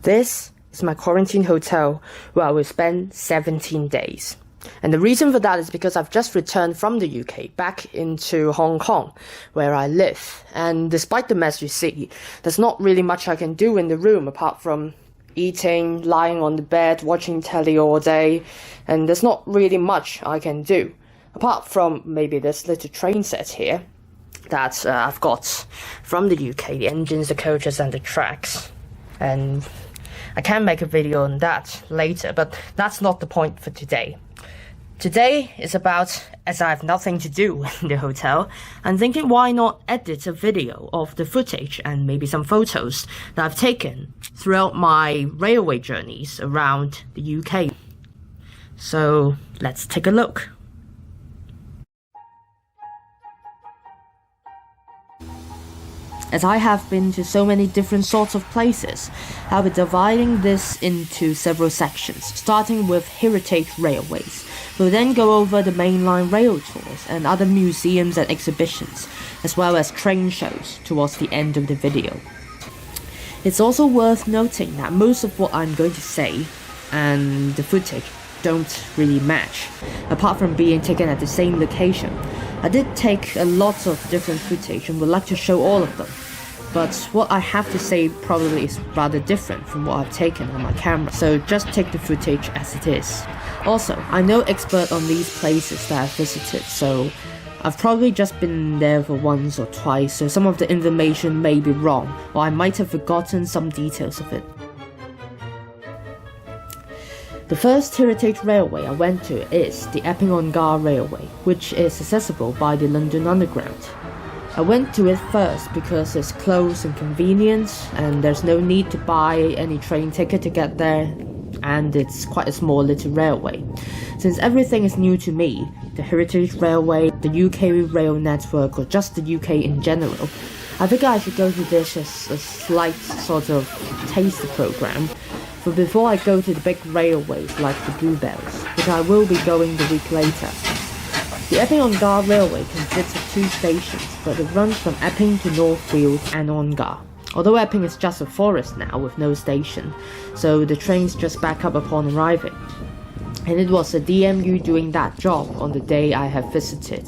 This is my quarantine hotel where I will spend 17 days. And the reason for that is because I've just returned from the UK back into Hong Kong, where I live. And despite the mess you see, there's not really much I can do in the room apart from eating, lying on the bed, watching telly all day. And there's not really much I can do, apart from maybe this little train set here that I've got from the UK, the engines, the coaches and the tracks. And I can make a video on that later, but that's not the point for today. Today is about, as I have nothing to do in the hotel, I'm thinking why not edit a video of the footage and maybe some photos that I've taken throughout my railway journeys around the UK. So let's take a look. As I have been to so many different sorts of places, I'll be dividing this into several sections, starting with heritage railways. We'll then go over the mainline rail tours and other museums and exhibitions, as well as train shows towards the end of the video. It's also worth noting that most of what I'm going to say and the footage don't really match, apart from being taken at the same location. I did take a lot of different footage and would like to show all of them, but what I have to say probably is rather different from what I've taken on my camera, so just take the footage as it is. Also, I'm no expert on these places that I've visited, so I've probably just been there for once or twice, so some of the information may be wrong, or I might have forgotten some details of it. The first heritage railway I went to is the Epping Ongar Railway, which is accessible by the London Underground. I went to it first because it's close and convenient, and there's no need to buy any train ticket to get there, and it's quite a small little railway. Since everything is new to me, the heritage railway, the UK rail network, or just the UK in general, I figure I should go to this as a slight sort of taster program. But before I go to the big railways like the Bluebells, which I will be going the week later. The Epping Ongar Railway consists of two stations, but it runs from Epping to Northfield and Ongar. Although Epping is just a forest now with no station, so the trains just back up upon arriving. And it was a DMU doing that job on the day I have visited.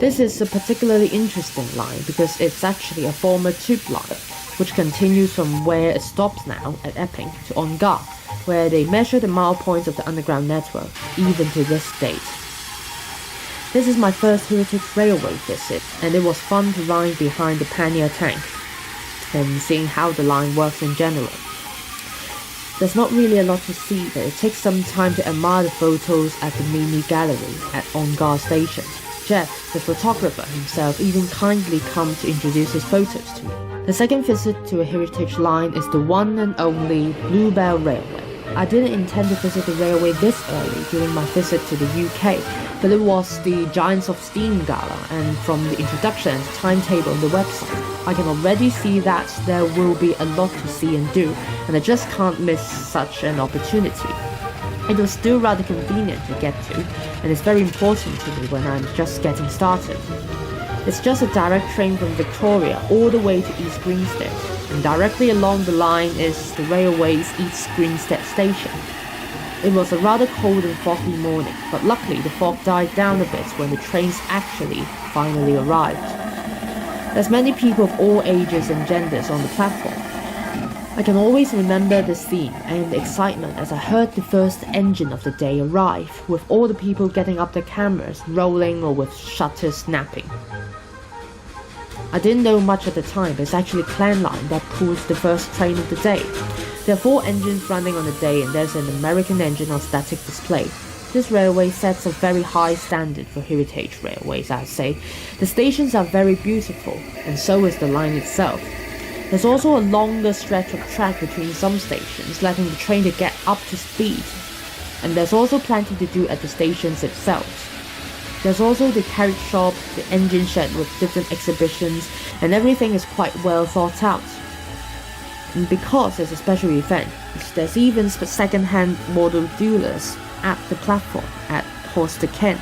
This is a particularly interesting line because it's actually a former tube line, which continues from where it stops now at Epping to Ongar, where they measure the mile points of the underground network, even to this date. This is my first heritage railway visit, and it was fun to ride behind the pannier tank and seeing how the line works in general. There's not really a lot to see, but it takes some time to admire the photos at the mini gallery at Ongar Station. Jeff, the photographer himself, even kindly come to introduce his photos to me. The second visit to a heritage line is the one and only Bluebell Railway. I didn't intend to visit the railway this early during my visit to the UK, but it was the Giants of Steam Gala, and from the introduction and timetable on the website, I can already see that there will be a lot to see and do, and I just can't miss such an opportunity. It was still rather convenient to get to, and it's very important to me when I'm just getting started. It's just a direct train from Victoria all the way to East Grinstead, and directly along the line is the railway's East Grinstead station. It was a rather cold and foggy morning, but luckily the fog died down a bit when the trains actually finally arrived. There's many people of all ages and genders on the platform. I can always remember the scene and the excitement as I heard the first engine of the day arrive, with all the people getting up their cameras, rolling or with shutters snapping. I didn't know much at the time, but it's actually Clanline that pulls the first train of the day. There are 4 engines running on the day, and there's an American engine on static display. This railway sets a very high standard for heritage railways, I'd say. The stations are very beautiful, and so is the line itself. There's also a longer stretch of track between some stations, letting the train to get up to speed. And there's also plenty to do at the stations itself. There's also the carriage shop, the engine shed with different exhibitions, and everything is quite well thought out. And because it's a special event, there's even second-hand model dealers at the platform at Horster Kent.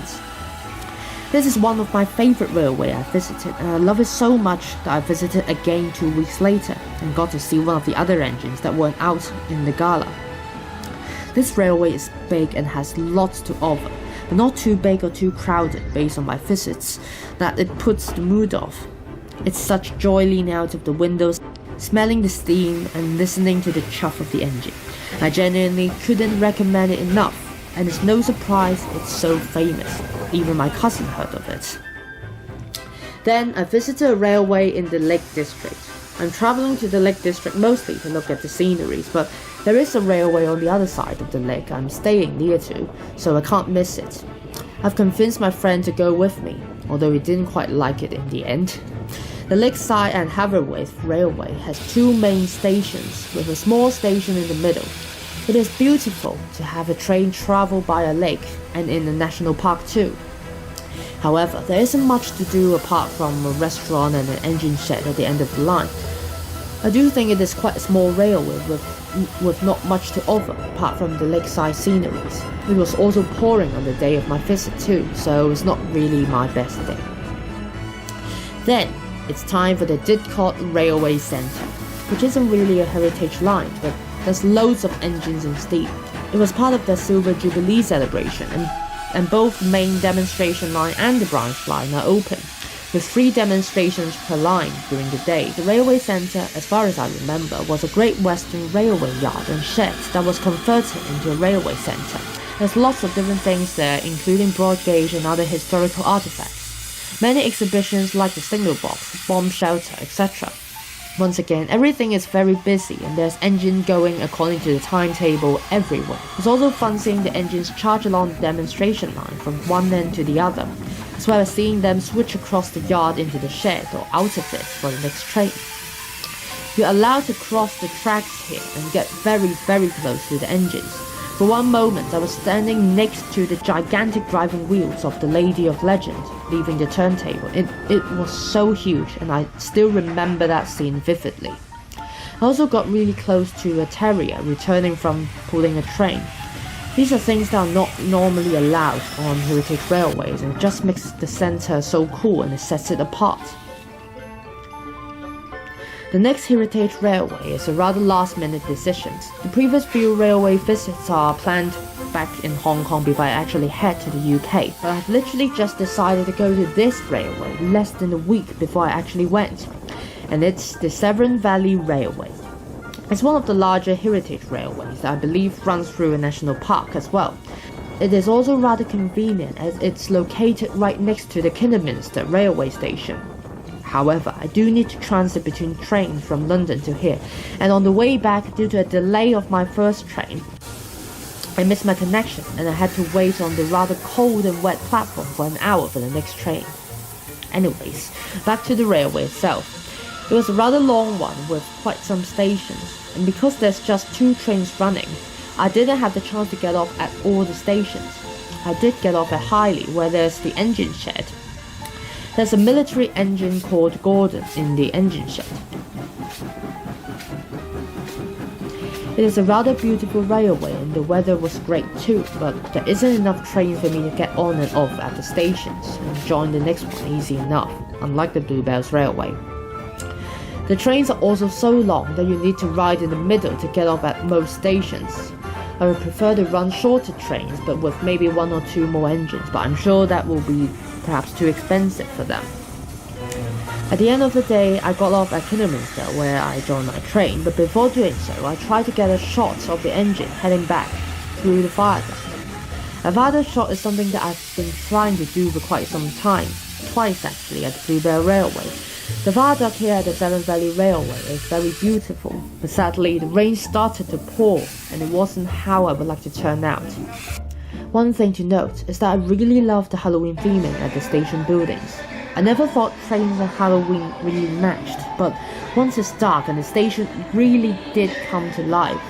This is one of my favourite railway I visited, and I love it so much that I visited again 2 weeks later and got to see one of the other engines that weren't out in the gala. This railway is big and has lots to offer, but not too big or too crowded based on my visits that it puts the mood off. It's such joy leaning out of the windows, smelling the steam and listening to the chuff of the engine. I genuinely couldn't recommend it enough, and it's no surprise it's so famous. Even my cousin heard of it. Then I visited a railway in the Lake District. I'm travelling to the Lake District mostly to look at the sceneries, but there is a railway on the other side of the lake I'm staying near to, so I can't miss it. I've convinced my friend to go with me, although he didn't quite like it in the end. The Lakeside and Haverthwaite Railway has 2 main stations with a small station in the middle. It is beautiful to have a train travel by a lake and in a national park too. However, there isn't much to do apart from a restaurant and an engine shed at the end of the line. I do think it is quite a small railway with not much to offer apart from the lakeside sceneries. It was also pouring on the day of my visit too, so it's not really my best day. Then, it's time for the Didcot Railway Centre, which isn't really a heritage line, but there's loads of engines and steam. It was part of the Silver Jubilee celebration, and both the main demonstration line and the branch line are open, with 3 demonstrations per line during the day. The railway centre, as far as I remember, was a Great Western Railway yard and shed that was converted into a railway centre. There's lots of different things there, including broad gauge and other historical artifacts. Many exhibitions like the signal box, bomb shelter, etc. Once again, everything is very busy and there's engine going according to the timetable everywhere. It's also fun seeing the engines charge along the demonstration line from one end to the other, as well as seeing them switch across the yard into the shed or out of it for the next train. You're allowed to cross the tracks here and get very close to the engines. For one moment, I was standing next to the gigantic driving wheels of the Lady of Legend leaving the turntable. It was so huge, and I still remember that scene vividly. I also got really close to a terrier returning from pulling a train. These are things that are not normally allowed on heritage railways, and it just makes the centre so cool and it sets it apart. The next heritage railway is a rather last-minute decision. The previous few railway visits are planned back in Hong Kong before I actually head to the UK, but I've literally just decided to go to this railway less than a week before I actually went, and it's the Severn Valley Railway. It's one of the larger heritage railways that I believe runs through a national park as well. It is also rather convenient as it's located right next to the Kidderminster railway station. However, I do need to transit between trains from London to here, and on the way back, due to a delay of my first train, I missed my connection and I had to wait on the rather cold and wet platform for an hour for the next train. Anyways, back to the railway itself. It was a rather long one with quite some stations, and because there's just 2 trains running, I didn't have the chance to get off at all the stations. I did get off at Keighley, where there's the engine shed. There's a military engine called Gordon in the engine shed. It is a rather beautiful railway and the weather was great too, but there isn't enough trains for me to get on and off at the stations and join the next one easy enough, unlike the Bluebell Railway. The trains are also so long that you need to ride in the middle to get off at most stations. I would prefer to run shorter trains but with maybe 1 or 2 more engines, but I'm sure that will be perhaps too expensive for them. At the end of the day, I got off at Kidderminster where I joined my train, but before doing so, I tried to get a shot of the engine heading back through the viaduct. A viaduct shot is something that I've been trying to do for quite some time, twice actually at the Bluebell Railway. The viaduct here at the Severn Valley Railway is very beautiful, but sadly the rain started to pour and it wasn't how I would like to turn out. One thing to note is that I really love the Halloween theming at the station buildings. I never thought trains and Halloween really matched, but once it's dark and the station really did come to life.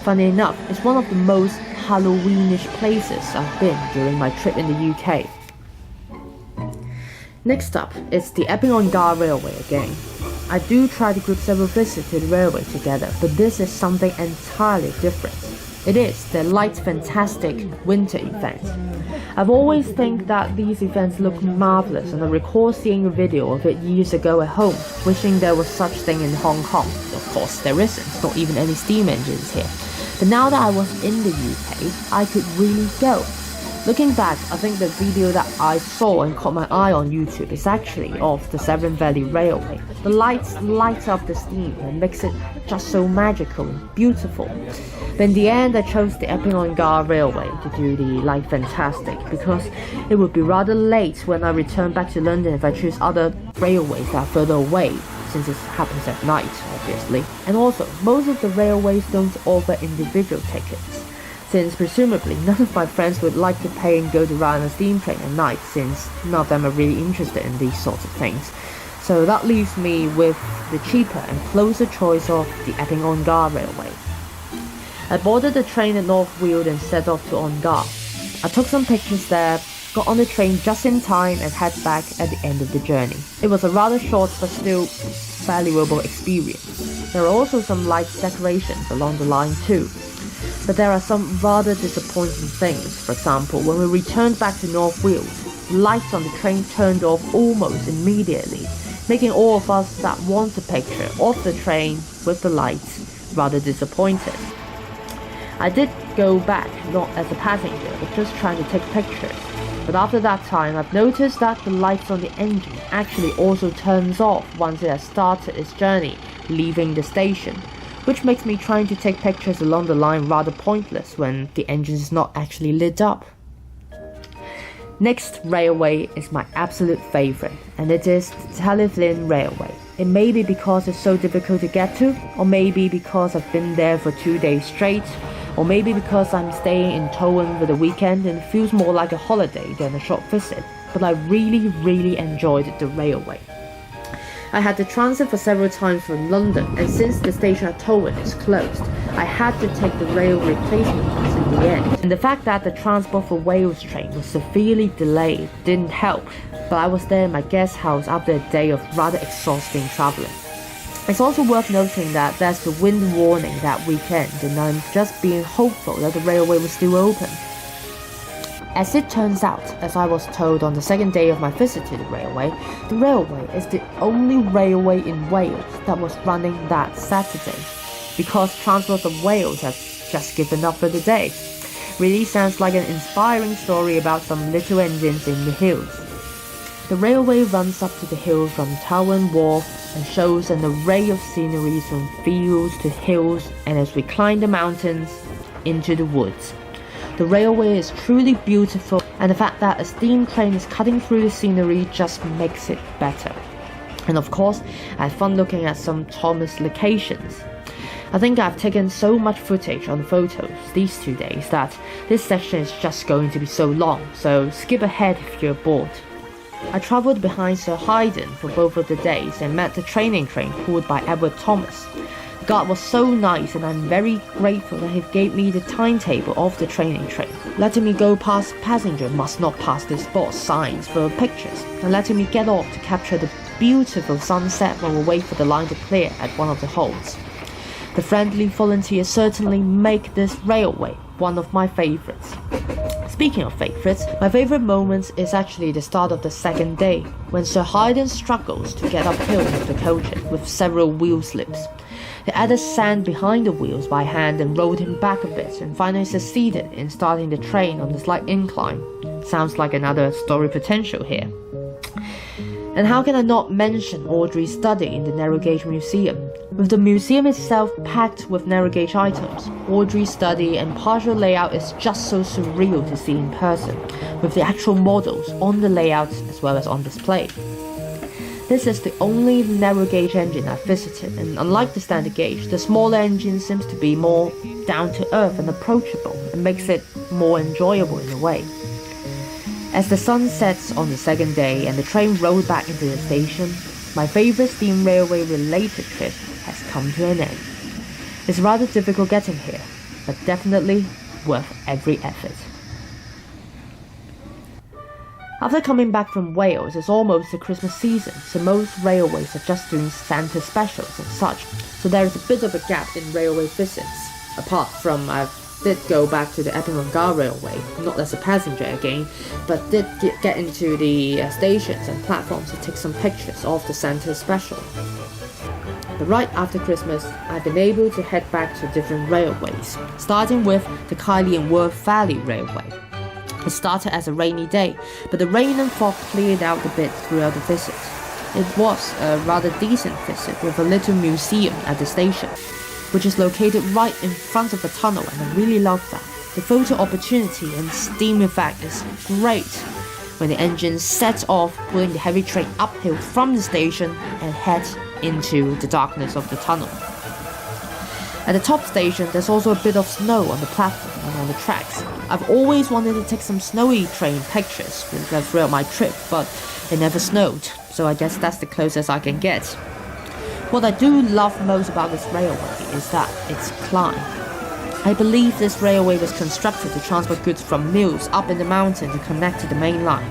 Funny enough, it's one of the most Halloweenish places I've been during my trip in the UK. Next up is the Epping Ongar Railway again. I do try to group several visits to the railway together, but this is something entirely different. It is the Light Fantastic winter event. I've always think that these events look marvelous, and I recall seeing a video of it years ago at home, wishing there was such thing in Hong Kong. Of course there isn't, not even any steam engines here. But now that I was in the UK, I could really go. Looking back, I think the video that I saw and caught my eye on YouTube is actually of the Severn Valley Railway. The lights light up the steam and makes it just so magical and beautiful. But in the end, I chose the Epping Ongar Railway to do the Light Fantastic, because it would be rather late when I return back to London if I choose other railways that are further away, since it happens at night, obviously. And also, most of the railways don't offer individual tickets, since presumably none of my friends would like to pay and go to ride on a steam train at night, since none of them are really interested in these sorts of things. So that leaves me with the cheaper and closer choice of the Epping Ongar Railway. I boarded the train at North Weald and set off to Ongar. I took some pictures there, got on the train just in time and head back at the end of the journey. It was a rather short but still valuable experience. There are also some lights decorations along the line too. But there are some rather disappointing things. For example, when we returned back to North Weald, lights on the train turned off almost immediately, making all of us that want a picture of the train with the lights rather disappointed. I did go back, not as a passenger, but just trying to take pictures. But after that time, I've noticed that the lights on the engine actually also turns off once it has started its journey, leaving the station, which makes me trying to take pictures along the line rather pointless when the engine is not actually lit up. Next railway is my absolute favorite, and it is the Talyllyn Railway. It may be because it's so difficult to get to, or maybe because I've been there for 2 days straight, or maybe because I'm staying in Talyllyn for the weekend and it feels more like a holiday than a short visit, but I really enjoyed the railway. I had to transit for several times from London, and since the station at Talyllyn is closed, I had to take the rail replacement bus in the end. And the fact that the Transport for Wales train was severely delayed didn't help, but I was there in my guest house after a day of rather exhausting travelling. It's also worth noting that there's the wind warning that weekend, and I'm just being hopeful that the railway was still open. As it turns out, as I was told on the second day of my visit to the railway is the only railway in Wales that was running that Saturday, because Transport for Wales has just given up for the day. Really sounds like an inspiring story about some little engines in the hills. The railway runs up to the hill from Talyllyn Wharf and shows an array of sceneries from fields to hills, and as we climb the mountains into the woods. The railway is truly beautiful, and the fact that a steam train is cutting through the scenery just makes it better. And of course, I had fun looking at some Thomas locations. I think I've taken so much footage on the photos these 2 days that this section is just going to be so long, so skip ahead if you're bored. I travelled behind Sir Haydn for both of the days and met the training train pulled by Edward Thomas. The guard was so nice, and I'm very grateful that he gave me the timetable of the training train, letting me go past passenger must not pass this box signs for pictures, and letting me get off to capture the beautiful sunset while we wait for the line to clear at one of the halts. The friendly volunteers certainly make this railway one of my favourites. Speaking of favourites, my favourite moment is actually the start of the second day, when Sir Haydn struggles to get uphill with the coaches with several wheel slips. They added sand behind the wheels by hand and rolled him back a bit, and finally succeeded in starting the train on the slight incline. Sounds like another story potential here. And how can I not mention Audrey's study in the Narrow Gauge Museum? With the museum itself packed with narrow gauge items, Audrey's study and partial layout is just so surreal to see in person, with the actual models on the layout as well as on display. This is the only narrow gauge engine I've visited, and unlike the standard gauge, the smaller engine seems to be more down to earth and approachable, and makes it more enjoyable in a way. As the sun sets on the second day and the train rolled back into the station, my favourite steam railway related trip has come to an end. It's rather difficult getting here, but definitely worth every effort. After coming back from Wales, it's almost the Christmas season, so most railways are just doing Santa specials and such, so there is a bit of a gap in railway visits. Apart from I've did go back to the Epping Ongar Railway, not as a passenger again, but did get into the stations and platforms to take some pictures of the centre special. But right after Christmas, I've been able to head back to different railways, starting with the Keighley and Valley Railway. It started as a rainy day, but the rain and fog cleared out a bit throughout the visit. It was a rather decent visit with a little museum at the station, which is located right in front of the tunnel, and I really love that. The photo opportunity and steam effect is great when the engine sets off, pulling the heavy train uphill from the station and head into the darkness of the tunnel. At the top station, there's also a bit of snow on the platform and on the tracks. I've always wanted to take some snowy train pictures throughout my trip, but it never snowed, so I guess that's the closest I can get. What I do love most about this railway is that its climb. I believe this railway was constructed to transport goods from mills up in the mountain to connect to the main line.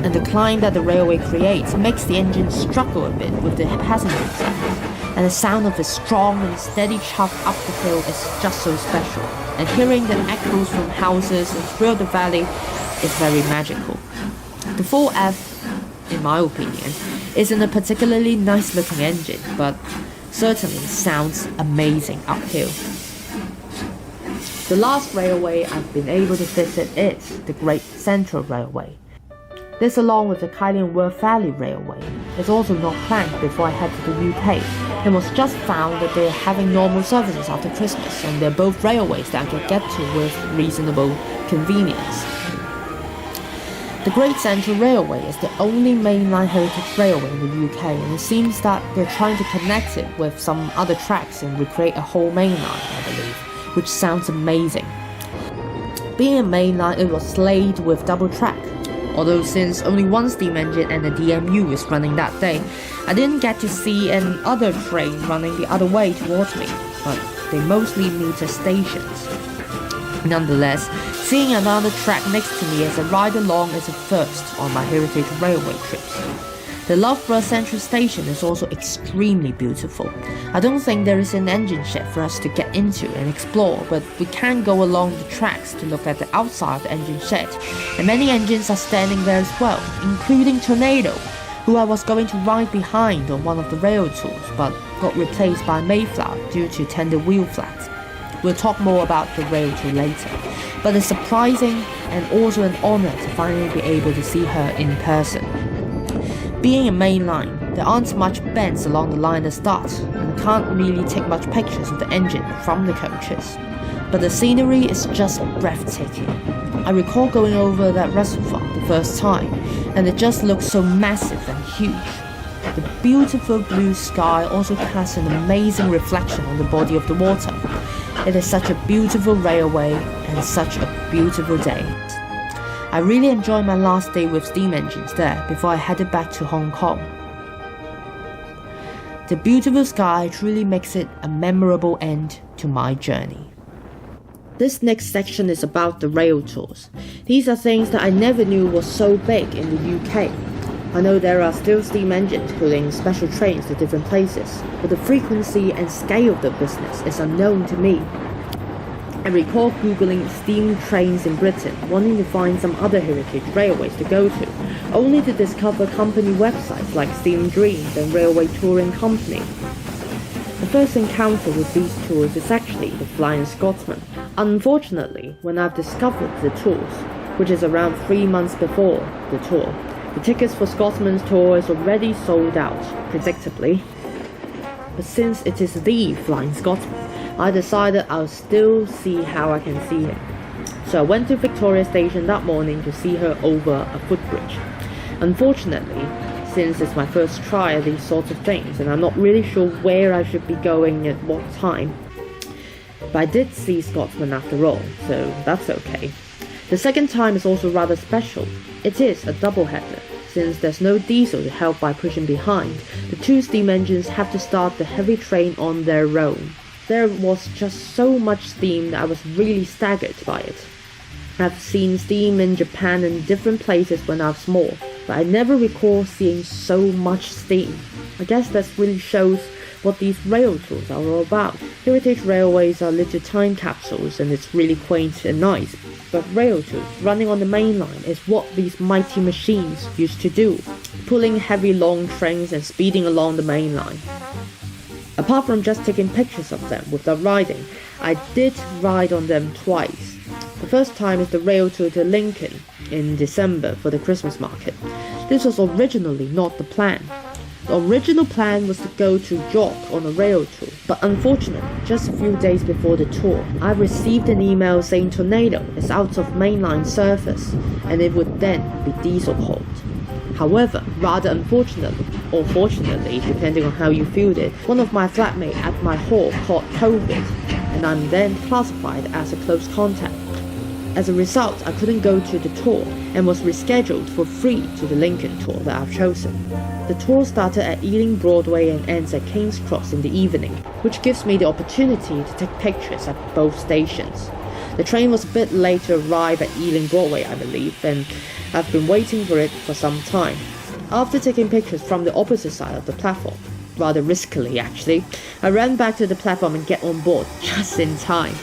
And the climb that the railway creates makes the engine struggle a bit with the passengers, and the sound of a strong and steady chuff up the hill is just so special, and hearing the echoes from houses and throughout the valley is very magical. The 4F, in my opinion, isn't a particularly nice looking engine, but certainly sounds amazing uphill. The last railway I've been able to visit is the Great Central Railway. This, along with the Keighley and Valley Railway, is also not planned before I head to the UK, and was just found that they're having normal services after Christmas, and they're both railways that I can get to with reasonable convenience. The Great Central Railway is the only mainline heritage railway in the UK, and it seems that they're trying to connect it with some other tracks and recreate a whole mainline, I believe, which sounds amazing. Being a mainline, it was slayed with double track. Although since only one steam engine and a DMU is running that day, I didn't get to see any other train running the other way towards me, but they mostly meet at stations. Nonetheless, seeing another track next to me as I ride along is a first on my heritage railway trips. The Loughborough Central Station is also extremely beautiful. I don't think there is an engine shed for us to get into and explore, but we can go along the tracks to look at the outside of the engine shed, and many engines are standing there as well, including Tornado, who I was going to ride behind on one of the Railtours, but got replaced by Mayflower due to tender wheel flats. We'll talk more about the Railtour later, but it's surprising and also an honour to finally be able to see her in person. Being a main line, there aren't much bends along the line at start, and can't really take much pictures of the engine from the coaches. But the scenery is just breathtaking. I recall going over that reservoir the first time, and it just looks so massive and huge. The beautiful blue sky also casts an amazing reflection on the body of the water. It is such a beautiful railway and such a beautiful day. I really enjoyed my last day with steam engines there before I headed back to Hong Kong. The beautiful sky truly makes it a memorable end to my journey. This next section is about the Railtours. These are things that I never knew was so big in the UK. I know there are still steam engines pulling special trains to different places, but the frequency and scale of the business is unknown to me. I recall googling steam trains in Britain, wanting to find some other heritage railways to go to, only to discover company websites like Steam Dreams and Railway Touring Company. The first encounter with these tours is actually the Flying Scotsman. Unfortunately, when I've discovered the tours, which is around 3 months before the tour, the tickets for Scotsman's tour is already sold out, predictably. But since it is the Flying Scotsman, I decided I'll still see how I can see him. So I went to Victoria Station that morning to see her over a footbridge. Unfortunately, since it's my first try at these sorts of things and I'm not really sure where I should be going at what time, but I did see Scotsman after all, so that's okay. The second time is also rather special. It is a double-header. Since there's no diesel to help by pushing behind, the two steam engines have to start the heavy train on their own. There was just so much steam that I was really staggered by it. I've seen steam in Japan and different places when I was small, but I never recall seeing so much steam. I guess that really shows what these rail tours are all about. Heritage railways are little time capsules and it's really quaint and nice, but rail tours running on the main line is what these mighty machines used to do, pulling heavy long trains and speeding along the main line. Apart from just taking pictures of them without riding, I did ride on them twice. The first time is the rail tour to Lincoln in December for the Christmas market. This was originally not the plan. The original plan was to go to York on a rail tour, but unfortunately, just a few days before the tour, I received an email saying tornado is out of mainline service and it would then be diesel hauled. However, rather unfortunately, or fortunately, depending on how you viewed it, one of my flatmates at my hall caught COVID, and I'm then classified as a close contact. As a result, I couldn't go to the tour and was rescheduled for free to the Lincoln tour that I've chosen. The tour started at Ealing Broadway and ends at King's Cross in the evening, which gives me the opportunity to take pictures at both stations. The train was a bit late to arrive at Ealing Broadway, I believe, and I've been waiting for it for some time. After taking pictures from the opposite side of the platform, rather riskily actually, I ran back to the platform and get on board just in time.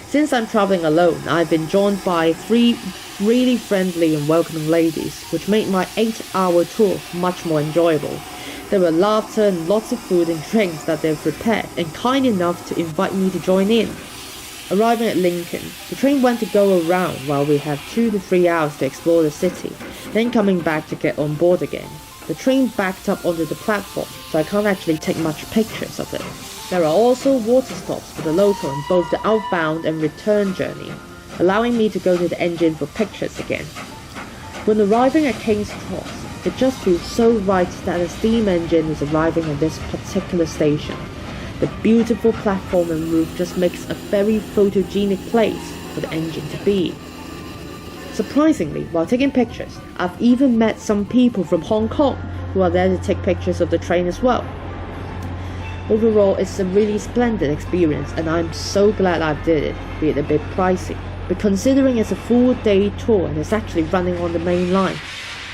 Since I'm traveling alone, I've been joined by 3 really friendly and welcoming ladies, which made my 8-hour tour much more enjoyable. There were laughter and lots of food and drinks that they've prepared and kind enough to invite me to join in. Arriving at Lincoln, the train went to go around while we had 2 to 3 hours to explore the city, then coming back to get on board again. The train backed up onto the platform, so I can't actually take much pictures of it. There are also water stops for the local on both the outbound and return journey, allowing me to go to the engine for pictures again. When arriving at King's Cross, it just feels so right that a steam engine is arriving at this particular station. The beautiful platform and roof just makes a very photogenic place for the engine to be. Surprisingly, while taking pictures, I've even met some people from Hong Kong who are there to take pictures of the train as well. Overall, it's a really splendid experience and I'm so glad I did it, be it a bit pricey. But considering it's a full day tour and it's actually running on the main line,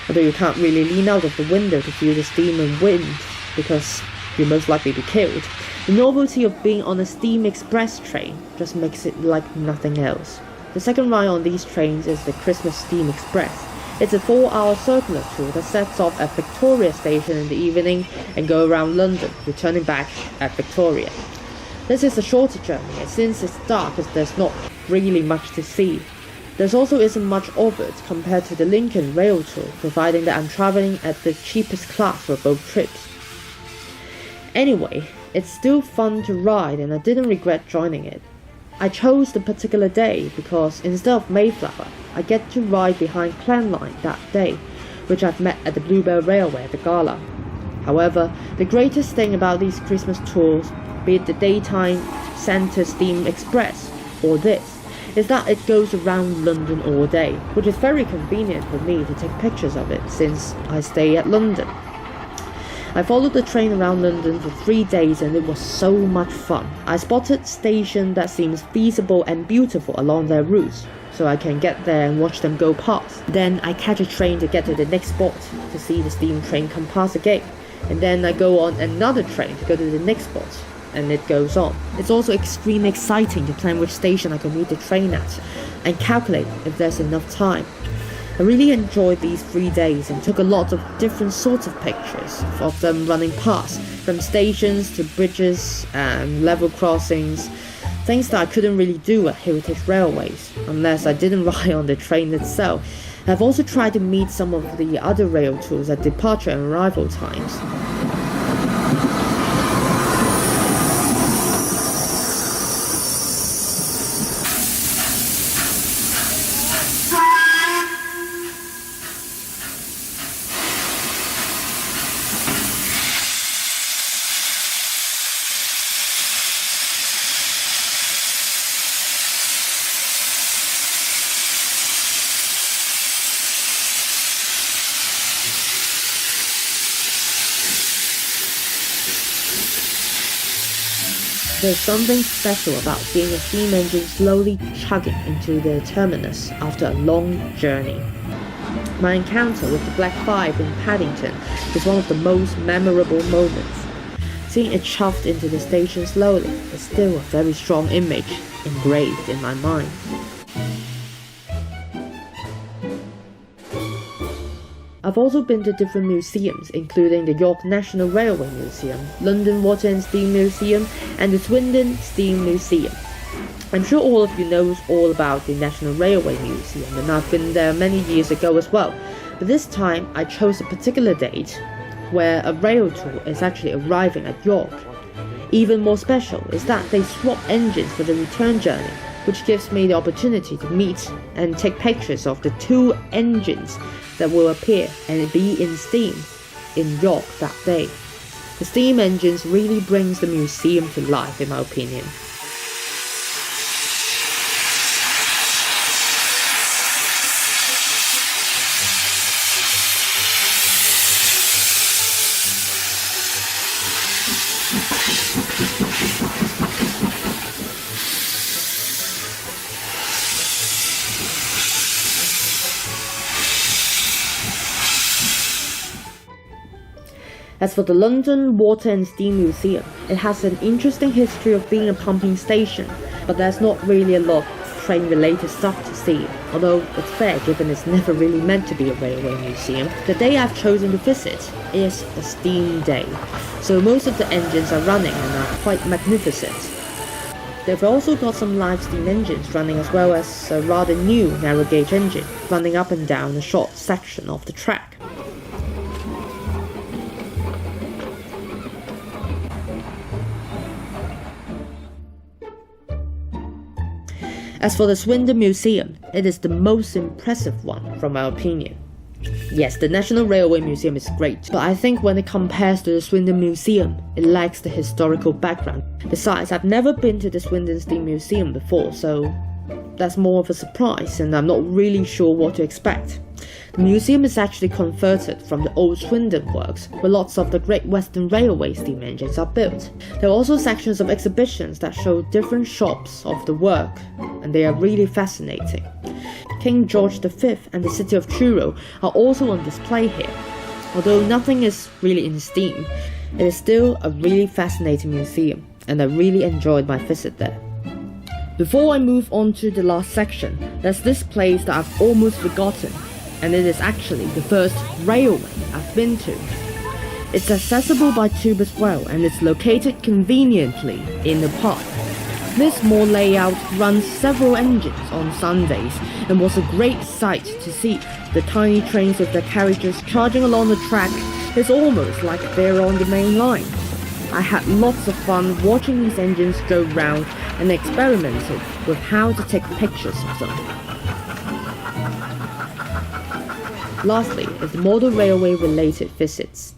although you can't really lean out of the window to feel the steam and wind because you'll most likely be killed, the novelty of being on a steam express train just makes it like nothing else. The second ride on these trains is the Christmas Steam Express. It's a 4-hour circular tour that sets off at Victoria Station in the evening and go around London, returning back at Victoria. This is a shorter journey, and since it's dark, there's not really much to see. There also isn't much of it compared to the Lincoln Rail Tour, providing that I'm travelling at the cheapest class for both trips. Anyway, it's still fun to ride and I didn't regret joining it. I chose the particular day because instead of Mayflower, I get to ride behind Clanline that day, which I've met at the Bluebell Railway at the gala. However, the greatest thing about these Christmas tours, be it the daytime Santa Steam Express or this, is that it goes around London all day, which is very convenient for me to take pictures of it since I stay at London. I followed the train around London for 3 days and it was so much fun. I spotted stations that seems feasible and beautiful along their routes, so I can get there and watch them go past. Then I catch a train to get to the next spot to see the steam train come past again. And then I go on another train to go to the next spot, and it goes on. It's also extremely exciting to plan which station I can meet the train at and calculate if there's enough time. I really enjoyed these 3 days and took a lot of different sorts of pictures of them running past, from stations to bridges and level crossings, things that I couldn't really do at Heritage Railways, unless I didn't ride on the train itself. I've also tried to meet some of the other rail tours at departure and arrival times. There's something special about seeing a steam engine slowly chugging into the terminus after a long journey. My encounter with the Black 5 in Paddington is one of the most memorable moments. Seeing it shoved into the station slowly is still a very strong image engraved in my mind. I've also been to different museums, including the York National Railway Museum, London Water and Steam Museum, and the Swindon Steam Museum. I'm sure all of you know all about the National Railway Museum, and I've been there many years ago as well. But this time I chose a particular date where a rail tour is actually arriving at York. Even more special is that they swap engines for the return journey, which gives me the opportunity to meet and take pictures of the two engines that will appear and be in steam in York that day. The steam engines really brings the museum to life, in my opinion. As for the London Water and Steam Museum, it has an interesting history of being a pumping station, but there's not really a lot of train-related stuff to see, although it's fair given it's never really meant to be a railway museum. The day I've chosen to visit is a steam day, so most of the engines are running and are quite magnificent. They've also got some live steam engines running, as well as a rather new narrow gauge engine running up and down a short section of the track. As for the Swindon Museum, it is the most impressive one from my opinion. Yes, the National Railway Museum is great, but I think when it compares to the Swindon Museum, it lacks the historical background. Besides, I've never been to the Swindon Steam Museum before, so that's more of a surprise, and I'm not really sure what to expect. The museum is actually converted from the old Swindon works, where lots of the Great Western Railway steam engines are built. There are also sections of exhibitions that show different shops of the work, and they are really fascinating. King George V and the city of Truro are also on display here. Although nothing is really in steam, it is still a really fascinating museum, and I really enjoyed my visit there. Before I move on to the last section, there's this place that I've almost forgotten, and it is actually the first railway I've been to. It's accessible by tube as well, and it's located conveniently in the park. This small layout runs several engines on Sundays and was a great sight to see the tiny trains with their carriages charging along the track. It's almost like they're on the main line. I had lots of fun watching these engines go round and experimented with how to take pictures of them. Lastly is the model railway related visits.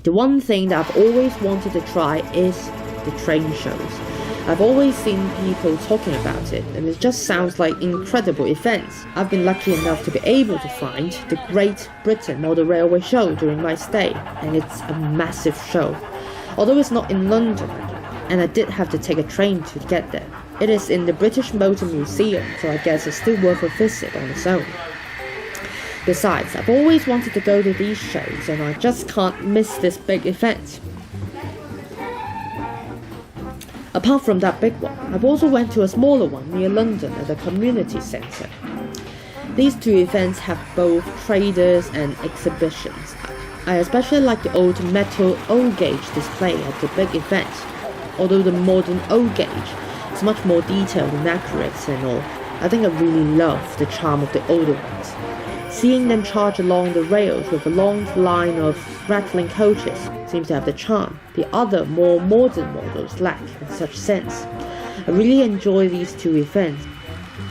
The one thing that I've always wanted to try is the train shows. I've always seen people talking about it, and it just sounds like incredible events. I've been lucky enough to be able to find the Great Britain Model Railway show during my stay, and it's a massive show. Although it's not in London, and I did have to take a train to get there. It is in the British Motor Museum, so I guess it's still worth a visit on its own. Besides, I've always wanted to go to these shows, and I just can't miss this big event. Apart from that big one, I've also went to a smaller one near London at the community centre. These two events have both traders and exhibitions. I especially like the old metal O-gauge display at the big event, although the modern O-gauge is much more detailed and accurate and all. I think I really love the charm of the older ones. Seeing them charge along the rails with a long line of rattling coaches seems to have the charm the other more modern models lack in such sense. I really enjoy these two events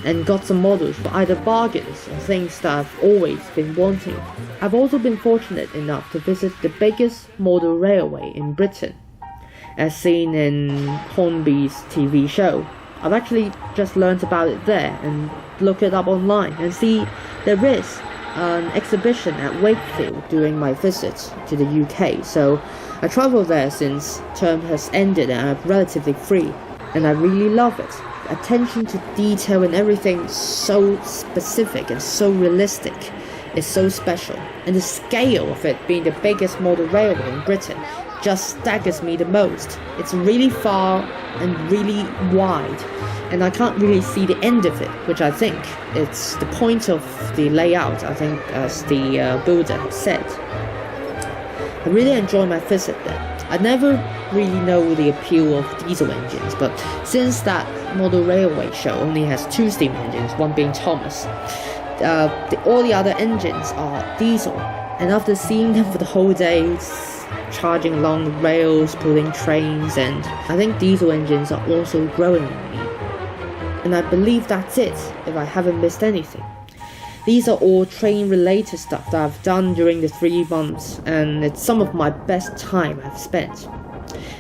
and got some models for either bargains or things that I've always been wanting. I've also been fortunate enough to visit the biggest model railway in Britain, as seen in Hornby's TV show. I've actually just learnt about it there and looked it up online and see there is an exhibition at Wakefield during my visit to the UK, so I travelled there since term has ended and I'm relatively free, and I really love it. The attention to detail and everything so specific and so realistic is so special, and the scale of it being the biggest model railway in Britain just staggers me the most. It's really far and really wide, and I can't really see the end of it, which I think it's the point of the layout, I think, as the builder said. I really enjoy my visit there. I never really know the appeal of diesel engines, but since that model railway show only has 2 steam engines, one being Thomas, all the other engines are diesel, and after seeing them for the whole day, charging along the rails, pulling trains, and I think diesel engines are also growing on me. And I believe that's it, if I haven't missed anything. These are all train-related stuff that I've done during the 3 months, and it's some of my best time I've spent.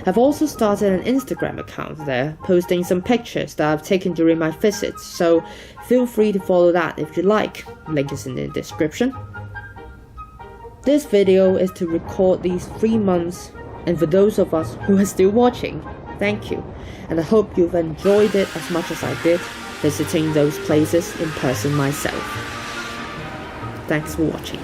I've also started an Instagram account there, posting some pictures that I've taken during my visits, so feel free to follow that if you like. Link is in the description. This video is to record these 3 months, and for those of us who are still watching, thank you, and I hope you've enjoyed it as much as I did visiting those places in person myself. Thanks for watching.